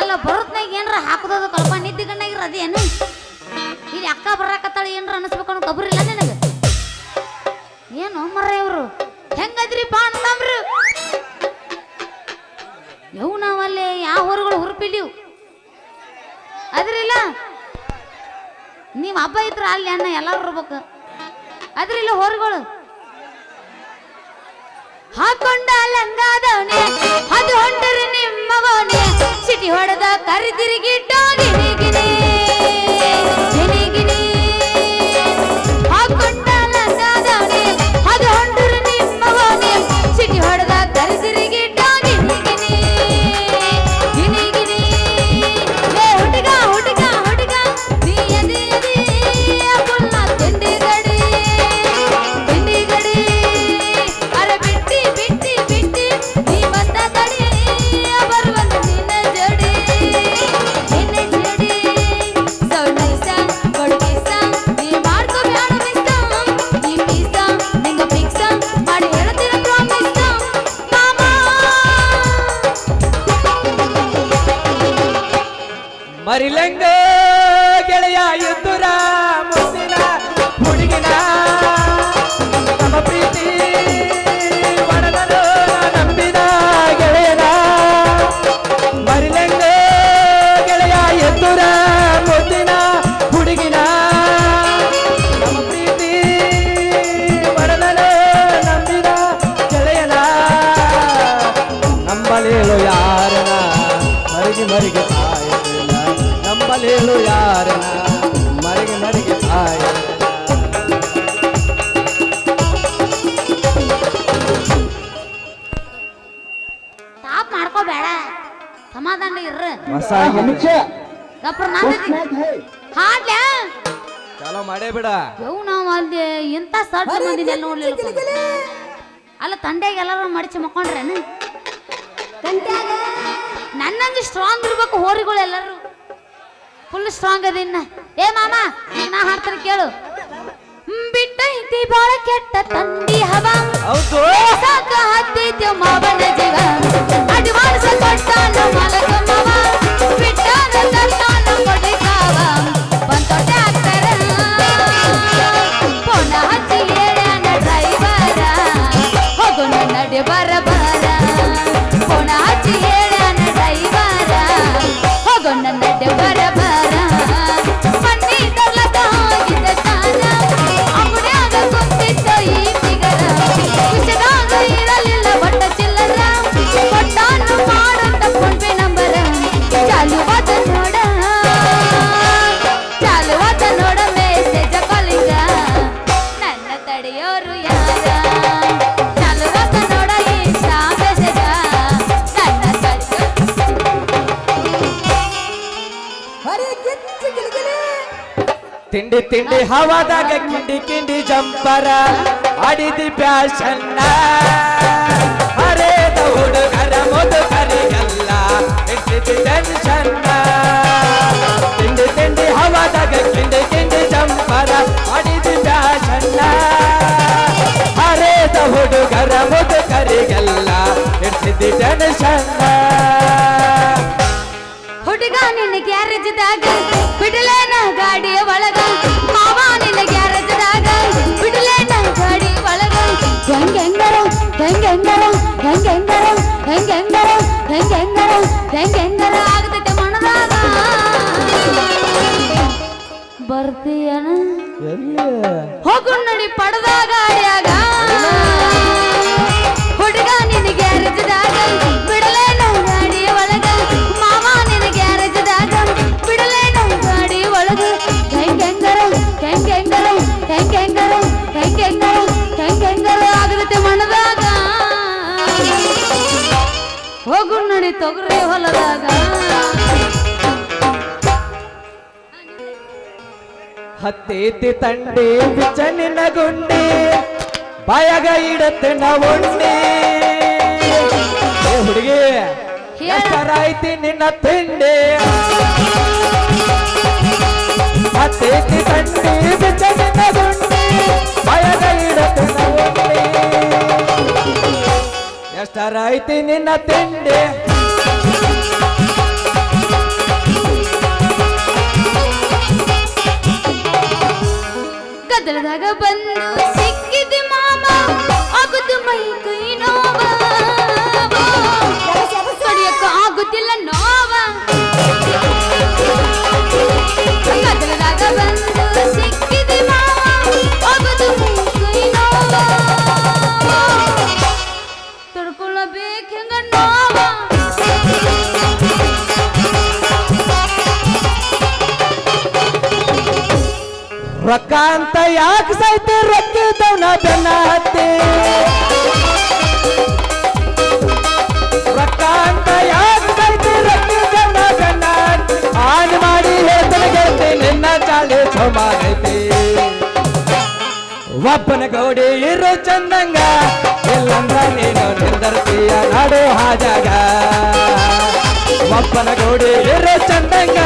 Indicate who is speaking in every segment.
Speaker 1: ಅಲ್ಲ ಬರುತ್ನಾಗ ಏನ್ರ ಹಾಕುದ ಕಲ್ಪ ನಿದ್ದೆ ಗಣ್ಣಾಗಿರ ಅದೇನು ಇಲ್ಲಿ ಅಕ್ಕ ಬರಾಕತ್ತಾಳೆ ಏನ್ರ ಅನಿಸ್ಬೇಕು ಕಬರಿಲ್ಲ ನಿನಗೆ ಏನು ಮರ ಇವ್ರು ಹೆಂಗದ್ರಿ ಪಾ ಅಂತಂಬ್ರು ಯವು ನಾವಲ್ಲೇ ಯಾವ ಹೊರಗಳು ಹುರುಪಿಲಿವು ಅದ್ರಿಲ್ಲ ನೀವ್ ಹಬ್ಬ ಇದ್ರ ಅಲ್ಲಿ ಅನ್ನ ಎಲ್ಲಾರು ಇರ್ಬೇಕು ಅದ್ರಿಲ್ಲ ಹೊರಗಳು ಹಾಕೊಂಡ ಲಂಗಾದವನೆ ಅದು ಹೊಂಟರೆ ನಿಮ್ಮವನೆ ಸಿಟಿ ಹೊಡೆದ ಕರಿತಿರುಗಿಟ್ಟು ಗಿನಿ ಗಿನಿ ಗಿನಿ ಗಿನಿ ಹಾಕೊಂಡ ಲಂಗಾದವನೆ ಅದು ಹೊಂಟರೆ ನಿಮ್ಮವನೆ ಸಿಟಿ ಹೊಡೆದ ಕರಿತಿರುಗಿಟ್ಟು ಗಿನಿ ಗಿನಿ ಗಿನಿ ಗಿನಿ ಲೇ ಹುಡುಗ ಹುಡುಗ ಹುಡುಗ ನೀ ಎದಿ ಎದಿ ಪುಲ್ಲ ತಿಂಡಿ ಗಡಿ ಅರೆ ಬಿಟ್ಟಿ ಬಿಟ್ಟಿ ಬಿಟ್ಟಿ ನೀ ಬಂದ ತಡಿ ಬರುವಂತ ನಿನ್ನ ಜಡಿ ಸೌನೈಸ ಕೊಡುಗಿಸ ನೀ ಮಾಡ್ಕೋ ಬ್ಯಾಡ ಮಿಸ್ಸ ನೀ ಪೀಸ ನಿಂಗ ಫಿಕ್ಸ ಮಾಡಿ ಹೇಳ್ತೀರ ಪ್ರಾಮಿಸ್ ಮಾಮ
Speaker 2: ಮರಿಲಂಗ ಗೆಳೆಯ ಎದ್ದುರ ಮುದ್ದಿನ ಹುಡುಗಿನ ನಮ್ಮ ಪ್ರೀತಿ ಒಡದನು ನಂಬಿದ ಗೆಳೆಯನ ಮರಿಲಂಗ ಗೆಳೆಯ ಎದ್ದುರ ಮುದ್ದಿನ ಹುಡುಗಿನ ನಮ್ಮ ಪ್ರೀತಿ ಒಡದನು ನಂಬಿದ ಗೆಳೆಯನ ನಂಬಲೇಳು ಯಾರನ ಮರಿಗೆ ಮರಿಗೆ ಸಾಯಲಿಲ್ಲ ನಂಬಲೇಳು ಯಾರನ ಮರಿಗೆ ಮರಿಗೆ ಸಾಯಲಿಲ್ಲ
Speaker 1: ತಾಪ್ ಮಾಡ್ಕೋಬೇಡ ಸಮಾಧಾನ ಇರ್ರ ಗಪ್ರ ಹಾಡ್ಲ
Speaker 2: ಚಾಲೋ ಮಾಡೇ ಬಿಡ
Speaker 1: ಯವು ನಾವು ಅಲ್ಲಿ ಇಂಥ ಸಡ್ಲ ಮಂದಿನ ನೋಡ್ಲಿಲ್ಲ ಅಲ್ಲ ತಂಡ್ಯಾಗ ಎಲ್ಲಾರು ಮಡಿಸಿ ಮಕ್ಕೊಂಡ್ರೇನು ನನ್ನಂದು ಸ್ಟ್ರಾಂಗ್ ಇರ್ಬೇಕು ಹೋರಿಗಳು ಎಲ್ಲರೂ ಫುಲ್ ಸ್ಟ್ರಾಂಗ್ ಅದಿನ್ನ ಏ ಮಾಮ ಈಗ ನಾ ಹಾಡ್ತಾನೆ ಕೇಳು ಬಿಟ್ಟೈತಿ ಬಾಳ ಕೆಟ್ಟ ತಂದಿ ಹವ
Speaker 2: ಹೌದು
Speaker 1: ಸಾಕ ಹತ್ತಿದ್ಯ ಮಾವನ ಜೀವ ಅಡ್ವಾನ್ಸ್ ಕೊಟ್ಟಾನ ಮಲಗ ಮಾವ ಬಿಟ್ಟಾನ ತರ್ತಾನ ಕೊಡಿಕಾವ ಬಂತ ಟ್ಯಾಕ್ಟರ ಪೋಣ ಹಚ್ಚಿ ಹೇಳ್ಯಾನ ಡ್ರೈವರ ಹೋಗು ನಡಿ ಬರ ಬರ ಪೋಣ ಹಚ್ಚಿ ಹೇಳ್ಯಾನ ಡ್ರೈವರ ಹೋಗು ನಡಿ ಬರ ಬರ ಬನ್ನಿ ತರ್ಲದ ಹೋಗಿದ್ದ ತಾನ ಅಂಗುಡ್ಯಾಗ ಕುಂತಿದ್ದ ಈ ಫಿಗರ ವಿಷದಾಗ ಇರಲಿಲ್ಲ ಒಟ್ಟ ಚಿಲ್ಲರ ಕೊಟ್ಟಾನು ಮಾಡಂತ ಫೋನ್ ಪೇ ನಂಬರ ಚಾಲುವಾದ ನೋಡ ಮೆಸೇಜ ಕಾಲಿಂಗ ನನ್ನ ತಡೆಯೋರು ಯಾರ ಚಾಲುವಾದ ನೋಡ ಇನ್ಸ್ಟಾ ಮೆಸೇಜ ನನ್ನ
Speaker 2: ತಿಂಡಿ ತಿಂಡಿ ಹವಾದಾಗ ಕಿಂಡಿ ಕಿಂಡಿ ಜಂಪರ ಆಡಿದಿ ಪ್ಯಾಶನ್ ಹರೇದ ಹುಡುಗರ ಮುದುಕರಿಗೆಲ್ಲ ಇಟ್ಟಿದ್ದು ಟೆನ್ಷನ್ ತಿಂಡಿ ತಿಂಡಿ ಹವಾದಾಗ ಕಿಂಡಿ ಕಿಂಡಿ ಜಂಪರ ಆಡಿದಿ ಪ್ಯಾಶನ್ ಹರೇದ ಹುಡುಗರ ಮುದುಕರಿಗೆಲ್ಲ ಇಟ್ಟಿದ್ದು ಟೆನ್ಷನ್
Speaker 1: ಹುಡುಗ ನಿನ್ನ ಗ್ಯಾರೇಜ್ದಾಗ ಬಿಡಲೇನ ಗಾಡಿಯ ಒಳಗ ಮಾವ ನಿನ್ನ ಗ್ಯಾರೇಜ್ದಾಗ ಬಿಡಲೇನ ಗಾಡಿ ಒಳಗ ಹೆಂಗೆಂಗರ ಹೆಂಗೆಂಗರ ಹೆಂಗೆಂಗರ ಹೆಂಗೆಂಗರ ಹೆಂಗೆಂಗರ ಹೆಂಗೆಂಗರ ಆಗತೈತೆ ಮನದಾಗ ಬರ್ತೀಯನ ಹೋಗು ನಡಿ ಪಡೆದ ಗಾಡಿಯಾಗ ಹುಡುಗ ನಿನ್ನ ಗ್ಯಾರೇಜ್ದಾಗ ಬಿಡಲೇನ ಗಾಡಿಯ ಒಳಗ ಮಾವ ನಿನ್ನ ಗ್ಯಾರೇಜ್ದಾಗ ಬಿಡಲೇನ ಗಾಡಿ ಒಳಗ ಹೆಂಗೆಂಗರ ಹೆಂಗೆಂಗರ ಹೆಂಗೆಂಗರ ಹೆಂಗೆಂಗರ ಹೆಂಗೆಂಗರ ಆಗತ್ತೆ ಮನದಾಗ ಹೋಗು ನಡಿ ತೊಗರಿ ಹೊಲದಾಗ
Speaker 2: ಹತ್ತೈತಿ ತಂಡಿ ಬಿಚ್ಚನಿನ ಗುಂಡಿ ಬಾಯಾಗ ಇಡತ್ತೆ ನವುಂಡಿ ಹುಡುಗಿ ಎಷ್ಟರಾಯ್ತಿ ನಿನ್ನ ತಿಂಡಿ ಹತ್ತೈತಿ ತಂಡಿ ಬಿಚ್ಚನಿನ ಗುಂಡಿ ಬಾಯಾಗ ಇಡತ್ತೆ ನವುಂಡಿ ಐತಿ ನಿನ್ನ ತಿಂಡಿ
Speaker 1: ಗದಲದಾಗ ಬಂದು ಸಿಕ್ಕಿದೆ ಮಾಮ ಆಗುದು ಮೈ ಕೈ ನೋವ ಕಡಿಯಕ್ಕ ಆಗುತ್ತಿಲ್ಲ ನೋವ ಗದಲದಾಗ ಬಂದು ಸಿಕ್ಕಿದೆ ಮಾಮ ಆಗುದು ಮೈ ಕೈ ನೋವ ತಡ್ಕೊಳ್ಳಬೇಕು ಹೆಂಗ ನೋವ
Speaker 2: ರೊಕ್ಕ ಅಂತ ಯಾಕೆ ಸೈತಿ ರೊಕ್ಕಿದ್ದವನ ಬೆನ್ನ ಹತ್ತಿ ರೊಕ್ಕ ಅಂತ ಯಾಕೆ ಸೈತಿ ರೊಕ್ಕಿದ್ದವನ ಬೆನ್ನ ಹತ್ತಿ ಆನ್ ಮಾಡಿ ಹೇಳ್ತನಗೈತಿ ನಿನ್ನ ಚಾಳಿ ಸೋಮಾಗೈತಿ ಒಬ್ಬನ ಗೌಡಿ ಇರು ಚಂದಂಗ ಇಲ್ಲಂದ್ರ ನೀನು ನಿಂದರ್ತೀಯ ನಾಡು ಹಾಜಾಗ ಒಬ್ಬನ ಗೌಡಿ ಇರು ಚಂದಂಗ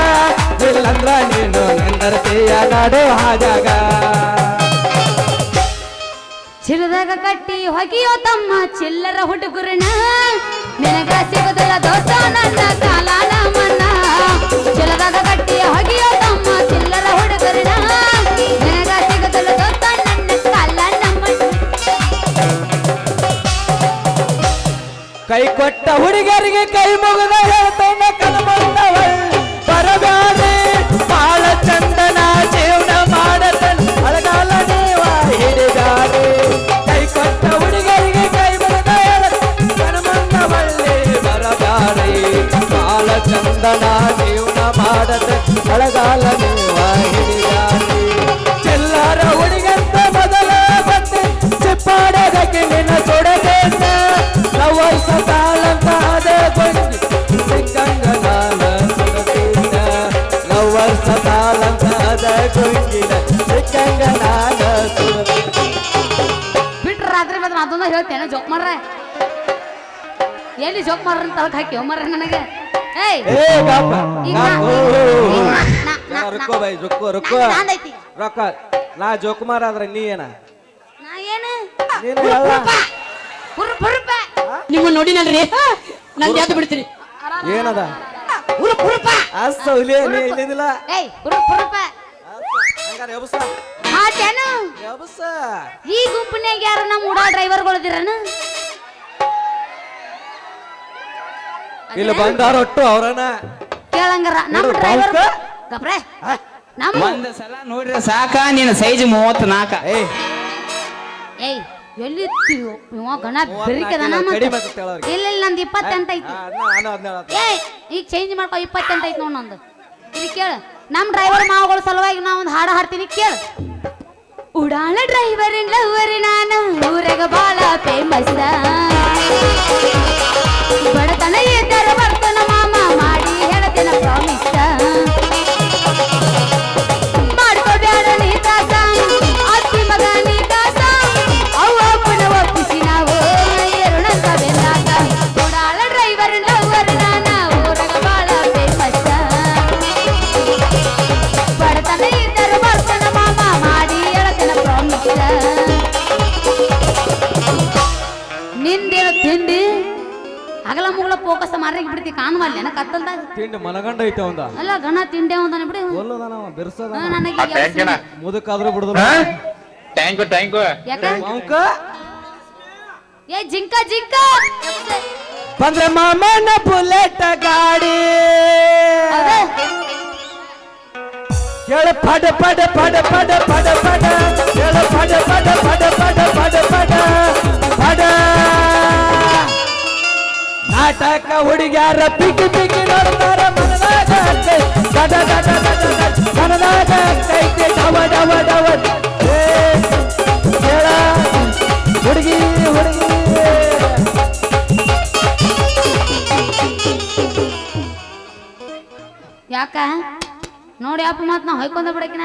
Speaker 2: ಇಲ್ಲಂದ್ರ ನೀನು ನಿಂದರ್ತೀಯ ನಾಡು ಹಾಜಾಗ
Speaker 1: ಚಿರದಾಗ ಕಟ್ಟಿ ಹೊಗಿಯೋ ತಮ್ಮ ಚಿಲ್ಲರ ಹುಡುಗರನ ನಿನಗ ಸಿಗದಲ್ಲ ದೋಸ್ತ ನನ್ನ ಕಾಲಾನ ಮನ್ನ ಚಿರದಾಗ ಕಟ್ಟಿ ಹೊಗಿಯೋ ತಮ್ಮ ಚಿಲ್ಲರ ಹುಡುಗರನ ನಿನಗ ಸಿಗದಲ್ಲ ದೋಸ್ತ ನನ್ನ ಕಾಲಾನ ಮನ್ನ
Speaker 2: ಕೈ ಕೊಟ್ಟ ಹುಡುಗರಿಗೆ ಕೈ ಮುಗಿದ ಹೇಳ್ತೇನೆ ಕಲ್ಮಂದವಳ್ ಬರಬ್ಯಾರೆ ಬಾಳ ಚಂದನ ಜೀವನ ಮಾಡತನ ಅಳಗಾಲ ನೀವ ಹಿಡಿದಾರೆ ಕೈ ಕೊಟ್ಟ ಹುಡುಗರಿಗೆ ಕೈ ಮುಗಿದ ಕಲ್ಮಂದವಳ್ಳಿ ಬರಬ್ಯಾರೆ ಬಾಳ ಚಂದನ ಜೀವನ ಮಾಡತನ ಅಳಗಾಲ ನೀವ ಹಿಡಿದಾರೆ ಚೆಲ್ಲಾರ ಹುಡುಗಂತ ಮೊದಲ ಬಂದೆ ಚಿಪ್ಪಾಡದಕ್ಕೆ ನಿನ್ನ ಸೊಡಗೇಸ ಲವರ್ಸ ತಾಳಂತ ಅದೇ ಗೊಂಡಿ ಸಿಕ್ಕಂಗನಾನ ಸುಡತೀನ ಲವರ್ಸ ತಾಳಂತ ಅದೇ ಗೊಂಡಿನ ಸಿಕ್ಕಂಗನಾನ ಸುಡತೀನ
Speaker 1: ಬಿಟ್ರ ರಾತ್ರಿ ಬಂದ್ರೆ ಅದೊಂದ ಹೇಳ್ತೇನೆ ಜೋಕ್ ಮಾಡ್ರ ಎಲ್ಲಿ ಜೋಕ್ ಮಾಡ್ರ ಅಂತ ತಳಕ್ ಹಾಕಿ ಮರ್ರ ನನಗೆ ಏಯ್
Speaker 2: ಏ ಗಾಪ
Speaker 1: ಈಗ
Speaker 2: ರುಕ್ಕೋ ಬೈ ರುಕ್ಕೋ ರುಕ್ಕೋ
Speaker 1: ನಾಂದೈತಿ
Speaker 2: ರೊಕ್ಕ ನಾ ಜೋಕುಮಾರ್ ಆದ್ರೆ ನೀ ಏನ
Speaker 1: ನಾ ಏನು
Speaker 2: ನೀನು ಹೇಳ
Speaker 1: ಹುರುಪ
Speaker 3: ನಿಮ್ಮ ನೋಡಿನಲ್ರಿ ನಂದು ಯಾವ್ದು ಬಿಡ್ತೀರಿ
Speaker 2: ಏನದ
Speaker 3: ಹುರುಪ
Speaker 2: ಅಸ್ತ ಹುಲಿ ನೀ ಇಲ್ಲಿದಿಲ್ಲ
Speaker 1: ಏಯ್ ಹುರುಪ
Speaker 2: ಹಂಗಾರೆ ಎಬಸ
Speaker 1: ಹಾಟೇನು
Speaker 2: ಎಬಸ
Speaker 1: ಈ ಗುಂಪಿನಾಗ ಯಾರು ನಮ್ಮ ಉಡಾ ಡ್ರೈವರ್ಗಳಿದಿರನು
Speaker 2: ಇಲ್ಲಿ ಬಂದಾರ ಒಟ್ಟು ಅವ್ರನ್ನ
Speaker 1: ಕೇಳಂಗಾರ ನಮ್ಮ
Speaker 2: ನೋಡು,
Speaker 1: ಡ್ರೈವರ್
Speaker 2: ಬಾವುಕ?
Speaker 1: ಗಪ್ರೆ ನಮ್ಮ
Speaker 3: ಒಂದ್ ಸಲ ನೋಡ್ರಿ ಸಾಕ ನಿನ್ನ ಸೈಜ್ 34
Speaker 2: ಏಯ್
Speaker 1: ಏಯ್ ಎಲ್ಲಿ ಇವ ಗಣ ಬೆರಿಕದನ
Speaker 2: ಕಡಿಮೆ ಅಂತ ಹೇಳೋರಿಗೆ.
Speaker 1: ಇಲ್ಲ ಇಲ್ಲ ನಂದು 28 ಐತಿ
Speaker 2: ನಾನು ಹದಿನೇಳು
Speaker 1: ಏಯ್ ಈಗ ಚೇಂಜ್ ಮಾಡ್ಕೊ 28 ಐತಿ ನೋಡ್ ನಂದು ಇಲ್ಲಿ ಕೇಳ ನಮ್ಮ ಡ್ರೈವರ್ ಮಾವುಗಳ ಸಲುವಾಗಿ ನಾ ಒಂದು ಹಾಡು ಹಾಡ್ತೀನಿ ಕೇಳ ಉಡಾಳ ಡ್ರೈವರ್ ಲವರ್ ನಾನು ಊರಾಗ ಬಾಳ ಫೇಮಸ್ ಬಡತನ ಇದ್ದರ ಬರ್ತನ ಮಾಮ ಮಾಡಿ ಹೇಳ್ತೇನ ಪ್ರಾಮಿಸ್ ಮಾಡ್ಕೋಬೇಡ ನೀ ದಾಸ ಅತ್ತಿ ಮಗ ನೀ ದಾಸ ಅವ್ವ ಅಪ್ಪನ ಒಪ್ಪಿಸಿ ನಾವು ಎರಡಂತ ಬೆಂದಾಸ ಉಡಾಳ ಡ್ರೈವರ್ ಲವರ್ ನಾನ ಊರಾಗ ಬಾಳ ಫೇಮಸ್ ಬಡತನ ಇದ್ದರ ಬರ್ತನ ಮಾಮ ಮಾಡಿ ಹೇಳ್ತೇನ ಪ್ರಾಮಿಸ್ ನಿಂದೇನು ತಿಂಡಿ ಅಗಲ ಮುಗಲ ಫೋಕಸ್ ಮಾರಿಗೆ ಬಿಡ್ತಿ ಕಾಣವಲ್ಲ ಏನ ಕತ್ತಲ್ದಾಗ
Speaker 2: ತಿಂಡಿ ಮನಗಂಡ ಐತೆ ಅವಂದ
Speaker 1: ಅಲ್ಲ ಗಣ ತಿಂಡಿ ಅವನ ಬಿಡಿ
Speaker 2: ಒಲ್ಲದಾನವ ಬಿರ್ಸದ
Speaker 1: ನನಗೆ
Speaker 2: ಮುದಕ್ಕಾದ್ರೂ ಬಿಡುದ್ರ
Speaker 4: ಟ್ಯಾಂಕು
Speaker 1: ಯಾಕ
Speaker 2: ಅವಂಕ
Speaker 1: ಏ ಜಿಂಕ
Speaker 2: ಬಂದ್ರೆ ಮಾಮನ ಬುಲೆಟ್ ಗಾಡಿ
Speaker 1: ಹೌದಾ?
Speaker 2: ಹೇಳ ಪಡ ಪಡ ಪಡ ಪಡ ಪಡ ಪಡ ಹೇಳ ಪಡ ಪಡ ಪಡ ಪಡ ಪಡ ಪಡ ಪಡ ನಾಟಕ ಹುಡುಗ್ಯಾರ ಪಿಕ್ಕಿ ಪಿಕ್ಕಿ ನೋಡ್ತಾರ ಮನದಾಗ ಗಡ ಗಡ ಗಡ ಗಡ ಮನದಾಗ ಕೈತೆ ಡವ ಡವ ಡವ ಏ ಹೇಳ ಹುಡುಗಿ ಹುಡುಗಿ
Speaker 1: ಯಾಕ ನೋಡಿ ಅಪ್ಪ ಮತ್ ನಾ ಹೊಯ್ಕೊಂಡ ಬಿಡಕಿನ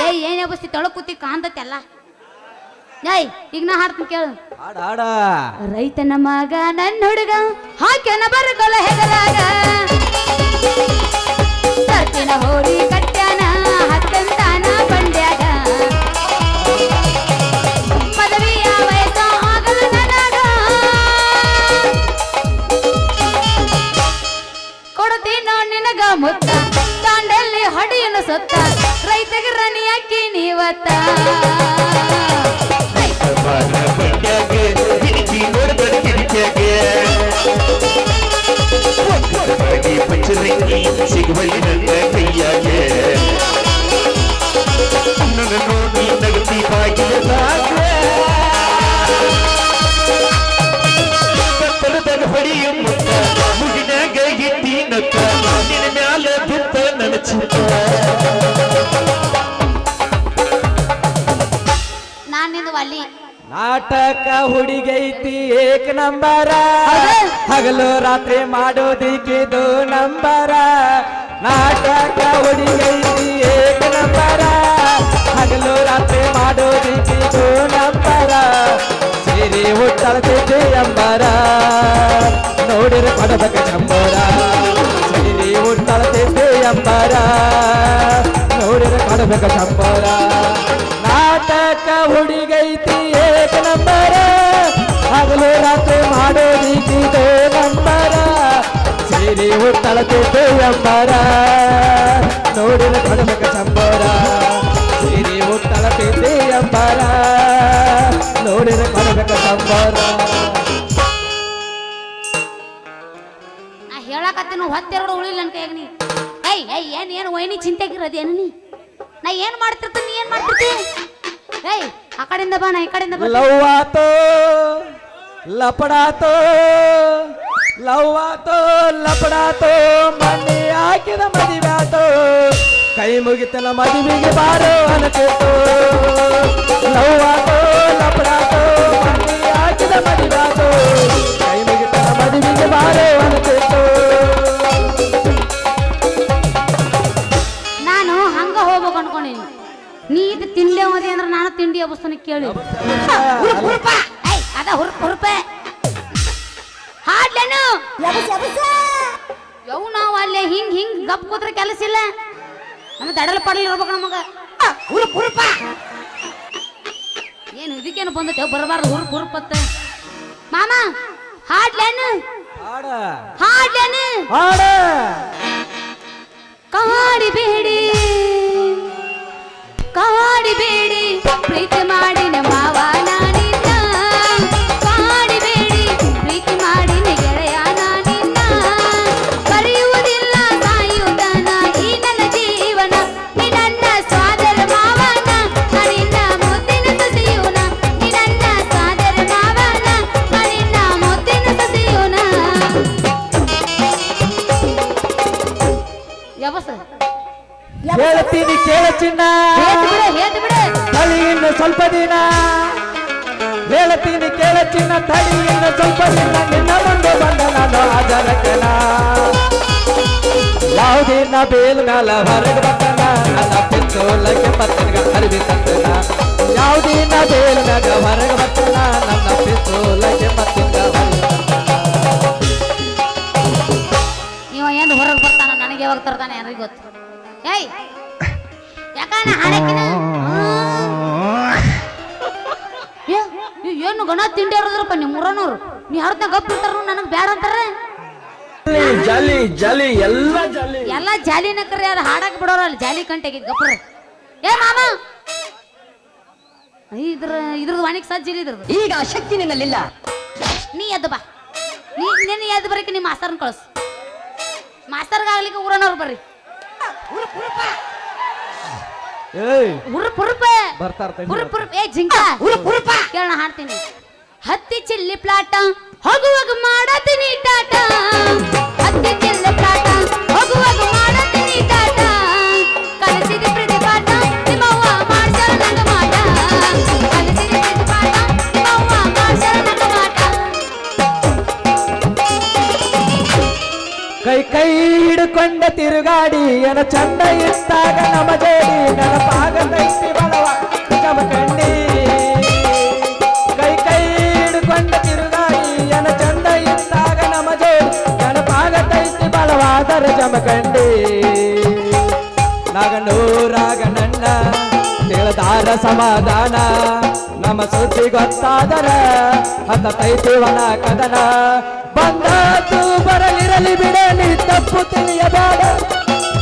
Speaker 1: ಏಯ್ ಏನ್ ಎಬಸ್ತಿ ತೊಳಕ್ ಕೂತಿ ಕಾಂತತಿ ಅಲ್ಲ ಏಯ್ ಈಗ ನಾ ಹಾಡ್ತೀನಿ ಕೇಳು
Speaker 2: ಹಾಡ ಹಾಡ
Speaker 1: ರೈತನ ಮಗ ನನ್ನ ಹುಡುಗ ಹಾಕ್ಯನ ಬರಕೊಲ ಹೆಗಲಾಗ ಸರ್ಕಿನ ಹೋರಿ ಕಟ್ಟ್ಯಾನ ಹತ್ತಂತಾನ ಬಂಡ್ಯಾಗ ಪದವಿಯ ವಯಸ್ಸ ಆಗಲ್ಲ ನನಗ
Speaker 5: ಹೊಸರಂಗಿ ಸಿಗುವಳಿ ನನ್ನ ಕೈಯಾಗೆ ನನ್ನ ನೋಡಿ ನಗತಿ ಬಾಗಿಲದಾಗೆ ಕತ್ತಲದಾಗ ಹೊಡೆಯ ಮುತ್ತ ಮುಗಿನಾಗ ಗಿಟ್ಟಿ ನತ್ತ ನಿನ್ನ ಮ್ಯಾಲ ಬಿತ್ತ ನನ್ನ ಚಿತ್ತ
Speaker 1: ನಾನ್ ನಿಂದು ಒಲಿ
Speaker 2: ನಾಟಕ ಹುಡುಗೈತಿ ಏಕ ನಂಬರ
Speaker 1: ಹೌದಾ?
Speaker 2: ಹಗಲು ರಾತ್ರಿ ಮಾಡೋದಿಕ್ಕಿದು ನಂಬರ ನಾಟಕ ಹುಡುಗೈತಿ ಏಕ ನಂಬರ ಹಗಲು ರಾತ್ರಿ ಮಾಡೋದಿಕ್ಕಿದು ನಂಬರ ಸೀರೆ ಉಟ್ಟಳತಿದ್ದೆ ಅಂಬರ ನೋಡಿರ ಪಡಬೇಕ ಚಂಬರ ಸೀರೆ ಉಟ್ಟಳತಿದ್ದೆ ಅಂಬರ ನೋಡಿರ ಪಡಬೇಕ ಚಂಬರ ನಾಟಕ ಹುಡುಗೈತಿ ಏಕ ನಂಬರ ಹಗಲು ರಾತ್ರಿ ಮಾಡೋದಿಕ್ಕಿದೆ ನಂಬರ ಸೀರೆ ಉಟ್ಟಳತಿದ್ದೆ ಅಂಬರ ನೋಡಿನ ಕಡಬೇಕ ಚಂಬರ ಸೀರೆ ಉಟ್ಟಳತಿದ್ದೆ ಅಂಬರ ನೋಡಿನ ಕಡಬೇಕ ಚಂಬರ
Speaker 1: ನಾ ಹೇಳಕತ್ತೀನಿ ಹೊತ್ತೆರಡು ಉಳಿಲ್ಲ ನನ್ ಕೈಯಾಗ ನೀ ಏನ್ ವೈನಿ ಚಿಂತೆಗಿರೋದೇನು ನೀ ನಾ ಏನ್ ಮಾಡ್ತಿರ್ತೀನಿ ನೀ ಏನ್ ಮಾಡ್ತಿರ್ತಿ ಆ ಕಡೆಯಿಂದ ಬಾ ನಾ ಈ ಕಡೆಯಿಂದ ಬಾ
Speaker 2: ಲವ್ವಾತೋ ಲಪಡಾತೋ ಲವ್ವಾತೋ ಲಪಡಾತೋ ಮಣ್ಣಿ ಹಾಕಿದ ಮದಿವ್ಯಾತೋ ಕೈ ಮುಗಿತನ ಮದುವೆಗೆ ಬಾರೋ ಅನತಿತ್ತು ಲವ್ವಾತೋ ಲಪಡಾತೋ ಮಣ್ಣಿ ಹಾಕಿದ ಮದಿವ್ಯಾತೋ ಕೈ ಮುಗಿತನ ಮದುವೆಗೆ ಬಾರೋ ಅನತಿತ್ತು
Speaker 1: ನಾನು ಹಂಗ ಹೋಗ್ಬೇಕು ಅನ್ಕೊಂಡಿನಿ ನೀ ಇದು ತಿಂಡಿ ಅವದಿ ಅಂದ್ರೆ ನಾನು ತಿಂಡಿ ಅಬಸ್ತಾನೆ ಕೇಳಿ ಅದ ಹುರುಪೆ ಹಾಡ್ಲೇನು ಯವು ನಾವು ಅಲ್ಲೇ ಹಿಂಗ್ ಹಿಂಗ್ ಗಪ್ ಕೂತ್ರೆ ಕೆಲಸ ಇಲ್ಲ ನಮ್ಮ ದಡಲ್ ಪಡಲ್ ಇರ್ಬೇಕು ನಮಗ ಏನು ಇದಕ್ಕೇನು ಬಂದೈತೆ ಬರಬಾರ್ದು ಹುರುಪತ್ತ ಮಾಮ ಹಾಡ್ಲೇನು
Speaker 2: ಹಾಡ
Speaker 1: ಹಾಡ್ಲೇನು
Speaker 2: ಹಾಡ
Speaker 1: ಕಾಡಿಬೇಡಿ ಕಾಡಿಬೇಡಿ ಪ್ರೀತಿ ಮಾಡಿನ ಮಾವ ನಾನಿನ್ನ ಕಾಡಿಬೇಡಿ ಪ್ರೀತಿ ಮಾಡಿನ ಗೆಳೆಯ ನಾನಿನ್ನ ಕರೆಯುವುದಿಲ್ಲ ಸಾಯುವುದನ ಈ ನನ್ನ ಜೀವನ ನೀ ನನ್ನ ಸ್ವಾದರ ಮಾವನ ನಿನ್ನ ಮುದ್ದಿನ ಸಸಿಯುನ ನೀ ನನ್ನ ಸ್ವಾದರ ಮಾವನ ನಿನ್ನ ಮುದ್ದಿನ ಸಸಿಯುನ ಯವಸ
Speaker 2: ಹೇಳ್ತೀನಿ ಕೇಳ ಚಿನ್ನ
Speaker 1: ಹೇತು ಬಿಡು
Speaker 2: ತಳಿ ಇನ್ನು ಸ್ವಲ್ಪ ದಿನ ಹೇಳ್ತೀನಿ ಕೇಳ ಚಿನ್ನ ತಳಿ ಇನ್ನು ಸ್ವಲ್ಪ ದಿನ ನಿನ್ನ ಮುಂದೆ ಬಂದ ನಾನು ಆಜರಕನ ಯಾವುದಿನ ಬೇಲ್ ಮ್ಯಾಲ ಹೊರಗೆ ಬರ್ತನ ನನ್ನ ಪಿಸ್ತೂಲಕ್ಕೆ ಪತ್ತನಿಗ ಅರಿವಿ ತರ್ತನ ಯಾವುದಿನ ಬೇಲ್ ಮ್ಯಾಗ ಹೊರಗೆ ಬರ್ತನ ನನ್ನ ಪಿಸ್ತೂಲಕ್ಕೆ ಪತ್ತನಿಗ
Speaker 1: ಇವ ಏನು ಹೊರಗೆ ಬರ್ತಾನ ನನಗೆ ಯಾವಾಗ ತರ್ತಾನೆ ಯಾರಿಗೆ ಗೊತ್ತು ಏಯ್ ಯಾಕನ ಹಾಡಕ್ಕಿನ ಏನು ಗಣ ತಿಂಡಿ ಅವ್ರದ್ರಪ್ಪ ನಿಮ್ಮ ಮುರನವ್ರು ನೀ ಹಾಡ್ತಾ ಗಪ್ ಇರ್ತಾರ ನನಗೆ ಬ್ಯಾಡ ಅಂತಾರೆ
Speaker 2: ಜಾಲಿ ಜಾಲಿ ಎಲ್ಲ ಜಾಲಿ
Speaker 1: ಎಲ್ಲ ಜಾಲಿನ ಕರೆ ಯಾರು ಹಾಡಕ್ ಬಿಡೋರು ಅಲ್ಲಿ ಜಾಲಿ ಕಂಟೆಗೆ ಗಪ್ರ ಏ ಮಾಮ ಇದ್ರದ್ದು ವಾಣಿಗೆ ಸಜ್ಜಿಲ್ಲ ಇದ್ರದ್ದು
Speaker 3: ಈಗ ಆ ಶಕ್ತಿ ನಿನ್ನಲ್ಲಿಲ್ಲ.
Speaker 1: ನೀ ಎದ್ದು ಬಾ ನಿನ್ನ ಎದ್ದು ಬರಕ್ಕೆ ನಿಮ್ಮ ಮಾಸ್ತರ್ನ ಕಳಿಸ್ ಮಾಸ್ತರ್ಗಾಗ್ಲಿಕ್ಕೆ ಊರನವ್ರು ಬರ್ರಿ ಏ ಜಿಂಕ ಕೇಳೋಣ ಹಾಡ್ತೀನಿ ಹತ್ತಿ ಚಿಲ್ಲಿ ಪ್ಲಾಟ ಹೋಗುವಾಗ ಮಾಡತೀನಿ ಟಾಟ ಹತ್ತಿ ಚಿಲ್ಲಿ ಪ್ಲಾಟ ಹೋಗುವಾಗ ಮಾಡತೀನಿ ಟಾಟ ಕಲಿಸಿದ ಪ್ರೀತಿ ಪಾಠ ನಿಮ್ಮವ್ವ ಮಾಡ್ಸರ ನಂಗ ಮಾಡ ಕಲಿಸಿದ ಪ್ರೀತಿ ಪಾಠ ನಿಮ್ಮವ್ವ ಮಾಡ್ಸರ ನಂಗ ಮಾಡ
Speaker 2: ಕೈ ಕೈ ಹಿಡ್ಕೊಂಡ ತಿರುಗಾಡಿ ಏನ ಚಂದ ಇಟ್ಟಾಗ ನಮ್ಮ ಜೋಡಿ ನೆನಪಾಗ ಕೈತಿ ಬಳವ ಜಮಕಂಡಿ ಕೈ ಕೈ ಹಿಡ್ಕೊಂಡ ತಿರುಗಾಡಿ ಏನ ಚಂದ ಇಟ್ಟಾಗ ನಮ್ಮ ಜೋಡಿ ನೆನಪಾಗ ಕೈತಿ ಬಳವಾದರ ಜಮಕಂಡಿ ನಾಗನೂರಾಗ ನನ್ನ ತಿಳಿದಾರ ಸಮಾಧಾನ ನಮ್ಮ ಸುದ್ದಿ ಗೊತ್ತಾದರ ಹತ್ತೈತಿವನ ಕದನ ಬಂದಾತು ಬರಲಿರಲಿ ಬಿಡಲಿ ತಪ್ಪು ತಿಳಿಯಬೇಡ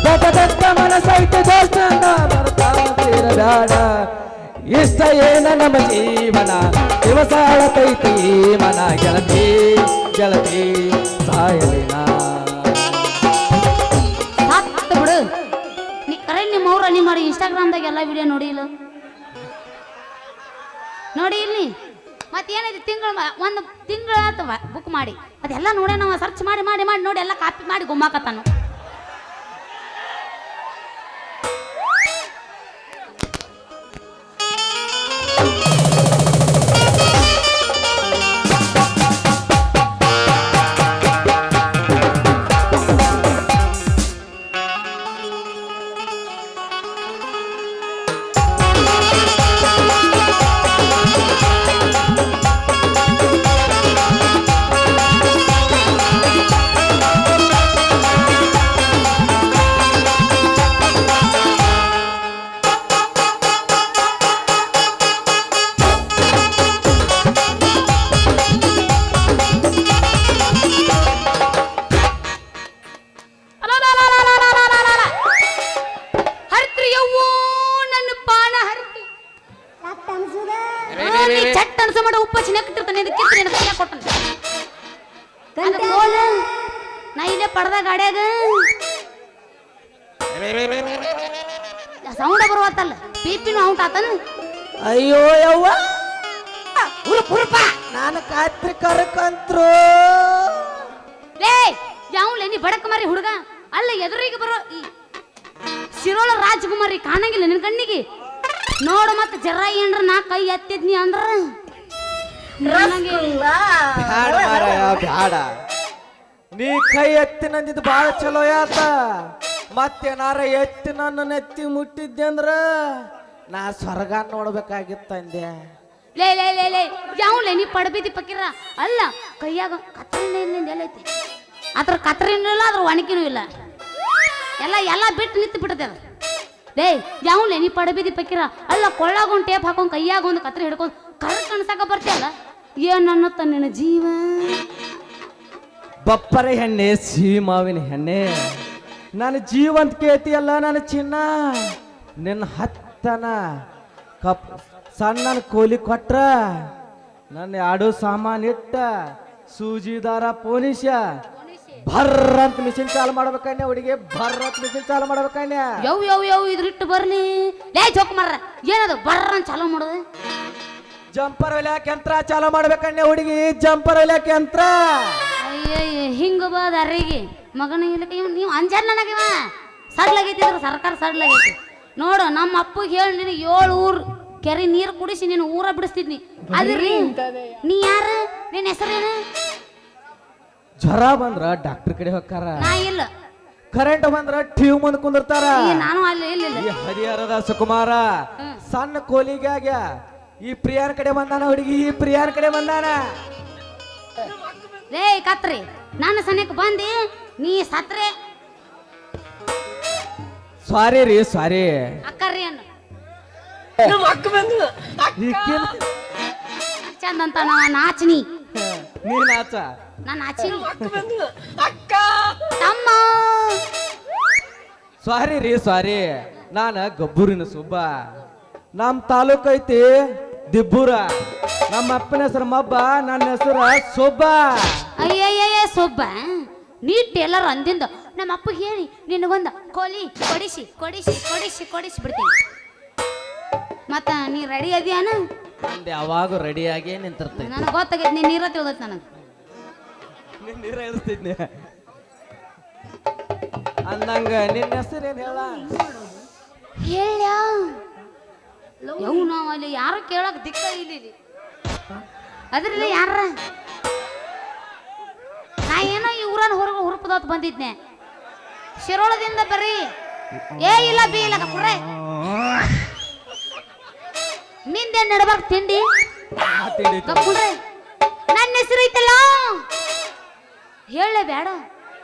Speaker 2: ಬದದಂತ ಮನಸ್ಸೈತೆ ದೋಸ್ತಂದ ಬರ್ತಾರ ಇಷ್ಟ ಏನ ನಮ್ಮ ಜೀವನ ದಿವಸ ಅಳತೈತಿ ಮನ ಗೆಳತಿ ಗೆಳತಿ ಸಾಯಲಿನ
Speaker 1: ಇನ್ಸ್ಟಾಗ್ರಾಮ್ದಾಗ ಎಲ್ಲ ವಿಡಿಯೋ ನೋಡಿ ಇಲ್ಲ ನೋಡಿ ಇಲ್ಲಿ ಮತ್ತೇನೈತಿ ಒಂದು ತಿಂಗಳ ಬುಕ್ ಮಾಡಿ ಅದೆಲ್ಲ ನೋಡೇ ನಾವು ಸರ್ಚ್ ಮಾಡಿ ಮಾಡಿ ಮಾಡಿ ನೋಡಿ ಎಲ್ಲ ಕಾಪಿ ಮಾಡಿ ಗುಮ್ಮಾಕತ್ತಾನು ಚಟ್ ಅನ್ಸೋ ಮಾಡ ಉಪ್ಪ ಚಿನ್ನಕ್ಕಿಟ್ಟಿರ್ತಾನೆ ನಾ ಇಲ್ಲೇ ಪಡ್ದ ಗಾಡ್ಯಾಗ ಸೌಂಡ ಬರುವತ್ತಲ್ಲ ಪಿಪಿನೂ ಔಟ್ ಆತನ
Speaker 2: ಅಯ್ಯೋ ಯವ್ವ ನಾನು ಕಾತ್ರಿ ಕರ್ಕಂತ್ರು
Speaker 1: ಲೇ ಯಾವ್ಲೆ ನೀ ಬಡಕ ಮಾರಿ ಹುಡುಗ ಅಲ್ಲ ಎದುರಿಗೆ ಬರೋ ಈ ಶಿರೋಳ ರಾಜಕುಮಾರಿ ಕಾಣಂಗಿಲ್ಲ ನಿನ್ ಕಣ್ಣಿಗೆ ನೋಡು ಮತ್ತೆ ಜರ ಏನ್ರ ನಾ ಕೈ ಎತ್ತಿದ್ನಿ ಅಂದ್ರ
Speaker 2: ಬ್ಯಾಡ ನೀ ಕೈ ಎತ್ತಿ ನಂದಿದ್ದು ಬಾಳ ಚಲೋ ಯಾತ ಮತ್ತೇನಾರ ಎತ್ತಿ ನನ್ನ ನೆತ್ತಿ ಮುಟ್ಟಿದ್ದೆ ಅಂದ್ರ ನಾ ಸ್ವರ್ಗ ನೋಡ್ಬೇಕಾಗಿತ್ತಂದೆ
Speaker 1: ಲೇ ಲೇ ಲೇ ಲೇ ಯಾವ್ಲೆ ನೀ ಪಡಬಿದ್ದಿ ಪಕ್ಕಿರ ಅಲ್ಲ ಕೈಯಾಗ ಕತ್ರಿನಿಂದ ಎಲ್ಲೈತಿ ಅದ್ರ ಕತ್ರಿನೂ ಇಲ್ಲ ಅದ್ರ ಒಣಕಿನೂ ಇಲ್ಲ ಎಲ್ಲ ಬಿಟ್ಟು ನಿಂತು ಬಿಟ್ಟದೆ ಅದು ಲೇ ಯಾವ್ಲೆ ನೀ ಪಡಬಿದ್ದಿ ಪಕ್ಕಿರ ಅಲ್ಲ ಕೊಳ್ಳಾಗ ಒಂದು ಟೇಪ್ ಹಾಕೊಂಡ್ ಕೈಯಾಗ ಒಂದು ಕತ್ರಿ ಹಿಡ್ಕೊಂಡು ಕರ್ ಕಣ್ಸಾಕ ಬರ್ತೀಯಲ್ಲ ಏನ್ ಅನ್ನತ್ತ ನಿನ್ನ ಜೀವ
Speaker 2: ಬಪ್ಪರೆ ಹೆಣ್ಣೆ ಸಿಹಿ ಮಾವಿನ ಹೆಣ್ಣೆ ನನ್ನ ಜೀವಂತ ಕೇತಿಯಲ್ಲ ನನ್ನ ಚಿನ್ನ ನಿನ್ನ ಹತ್ತನ ಕಪ್ ಸಣ್ಣ ಕೋಲಿ ಕೊಟ್ರ ನನ್ನ ಆಡು ಸಾಮಾನ್ ಇಟ್ಟ ಸೂಜಿ ದಾರ ಪೋನಿಶ ಭರ್ರ ಅಂತ ಮಿಷಿನ್ ಚಾಲು ಮಾಡ್ಬೇಕಣ್ಣ ಹುಡುಗಿ ಭರ್ರ ಅಂತ ಮಿಷಿನ್ ಚಾಲು ಮಾಡ್ಬೇಕಣ್ಣ
Speaker 1: ಯವ್ ಇದ್ರಿಟ್ಟು ಬರ್ಲಿ ಲೇ ಜೋಕ್ ಮಾರ ಏನದು ಬರ್ರ ಅಂತ ಚಾಲೂ ಮಾಡೋದು
Speaker 2: ಜಂಪರ್ ಹೊಲ್ಯಾಕ ಯಂತ್ರ ಚಾಲು ಮಾಡ್ಬೇಕಣ್ಣ ಹುಡುಗಿ ಜಂಪರ್ ಹೊಲ್ಯಾಕ ಯಂತ್ರ
Speaker 1: ಅಯ್ಯಯ್ಯ ಹಿಂಗ ಬಾದ ಅರಿಗೆ ಮಗನ ಇಲ್ಲಕ ನೀವು ಅಂಜಾರ ನನಗಿವ ಸಡ್ಲಾಗೈತಿದ್ರು ಸರ್ಕಾರ ಸಡ್ಲಾಗೈತಿ ನೋಡು ನಮ್ಮ ಅಪ್ಪಗೆ ಹೇಳಿ ನಿನಗೆ 7 ಊರ್ ಕೆರೆ ನೀರು ಕುಡಿಸಿ ನೀನು ಊರ ಬಿಡಿಸ್ತಿದ್ನಿ ಅದ್ರಿ ನೀ ಯಾರು ನಿನ್ನ ಹೆಸರೇನು
Speaker 2: ಜ್ವರ ಬಂದ್ರ ಡಾಕ್ಟರ್ ಕಡೆ ಹೋಗ್ತಾರ
Speaker 1: ನಾ ಇಲ್ಲ
Speaker 2: ಕರೆಂಟ್ ಬಂದ್ರ ಟಿವಿ ಮುಂದ್ ಕುಂದಿರ್ತಾರ
Speaker 1: ನಾನು ಅಲ್ಲಿ ಇಲ್ಲ
Speaker 2: ಈ ಹರಿಹರದ ಸುಕುಮಾರ ಸಣ್ಣ ಕೋಲಿಗಾಗ ಈ ಪ್ರಿಯಾನ್ ಕಡೆ ಬಂದಾನ ಹುಡುಗಿ ಈ ಪ್ರಿಯಾನ್ ಕಡೆ ಬಂದಾನ
Speaker 1: ರೇ ಕತ್ರಿ ನಾನು ಸನಿಕ್ ಬಂದಿ ನೀ ಸತ್ರೆ
Speaker 2: ಸಾರಿ ರೀ ಸಾರಿ
Speaker 1: ಅಕ್ಕರ್ರಿ ಅನ್ನ ಚಂದ ಅಂತ ನಾಚಿನಿ
Speaker 2: ನೀನ್ ಆಚ
Speaker 1: ನಾನು ನಾಚಿನಿ ತಮ್ಮ
Speaker 2: ಸಾರಿ ರೀ ಸಾರಿ ನಾನ ಗಬ್ಬೂರಿನ ಸುಬ್ಬ ನಮ್ ತಾಲೂಕ್ ಐತಿ ದಿಬ್ಬೂರ ನಮ್ಮ ಅಪ್ಪನ ಹೆಸರು ಮಬ್ಬ ನನ್ನ ಹೆಸರು ಸೊಬ್ಬ
Speaker 1: ಅಯ್ಯಯ್ಯ ಸೊಬ್ಬ ನೀ ಟೇಲರ್ ಅಂದಿಂದ ನಮ್ಮ ಅಪ್ಪ ಹೇಳಿ ನಿನಗೊಂದ ಕೋಲಿ ಕೊಡಿಸಿ ಬಿಡ್ತೀನಿ ಮತ್ತ ನೀ ರೆಡಿ ಅದಿಯಾನ
Speaker 2: ನಂದು ಯಾವಾಗ ರೆಡಿಯಾಗಿ ನಿಂತಿರ್ತೈತಿ
Speaker 1: ನನಗೆ ಗೊತ್ತಾಗೈತಿ ನೀ ನೀರ ತಿಳಿದೈತಿ ನನಗೆ
Speaker 2: ನಿನ್ ನೀರ ಇಳಿಸ್ತಿದ್ನಿ ಅಂದಂಗ ನಿನ್ನ ಹೆಸರೇನ್ ಹೇಳ
Speaker 1: ಹೇಳ ಯವು ನಾವು ಅಲ್ಲಿ ಯಾರು ಕೇಳಕ್ ದಿಕ್ಕ ಇಲ್ಲಿ ಅದ್ರಲ್ಲಿ ಯಾರ ನಾ ಏನೋ ಈ ಊರನ್ನ ಹೊರಗೆ ಹುರುಪದತ್ ಬಂದಿದ್ನೆ ಶಿರೋಳದಿಂದ ಬರೀ ಏ ಇಲ್ಲ ಬಿ ಇಲ್ಲ ಕುಡ್ರೆ ನಿಂದೆ ನಡ್ಬಾರ್ದು ತಿಂಡಿ ಕಪ್ಪುಡ್ರೆ ನನ್ನ ಹೆಸರು ಐತಲ್ಲ ಹೇಳೇ ಬೇಡ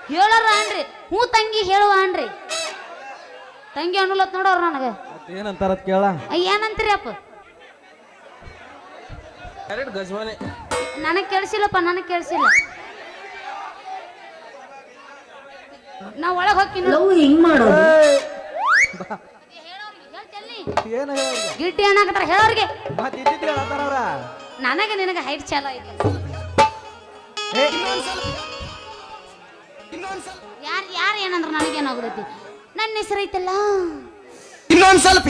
Speaker 1: ಹೇಳರ ಅನ್ರಿ ಹ್ಞೂ ತಂಗಿ ಹೇಳುವ ಅನ್ರಿ ತಂಗಿ ಅನ್ನಲತ್ ನೋಡೋರು ನನಗೆ
Speaker 2: ಏನಂತಾರ ಕೇಳ
Speaker 1: ಏನಂತೀರಿ ಅಪ್ಪ ನನಗೆ ಕೇಳಿಸಿಲ್ಲಪ್ಪ ನನಗೆ ಕೇಳಿಸಿಲ್ಲ ನಾ ಒಳಗೆ ಹೋಗಿ
Speaker 3: ಹಿಂಗ್ ಮಾಡೋದು
Speaker 2: ಏನ
Speaker 1: ಗಿಟ್ಟಿ ಏನಾಗತ್ತಾರ ಹೇಳೋರಿಗೆ
Speaker 2: ಮತ್ತೆ ಇದ್ದಿದ್ದು ಹೇಳತ್ತಾರ ಅವ್ರ
Speaker 1: ನನಗೆ ನಿನಗೆ ಹೈಟ್ ಚಾಲ ಐತೆ ಯಾರು ಏನಂದ್ರ ನನಗೇನಾಗ್ತೈತಿ ನನ್ನ ಹೆಸರು ಐತಲ್ಲ
Speaker 5: ಇನ್ನೊಂದ್ ಸ್ವಲ್ಪ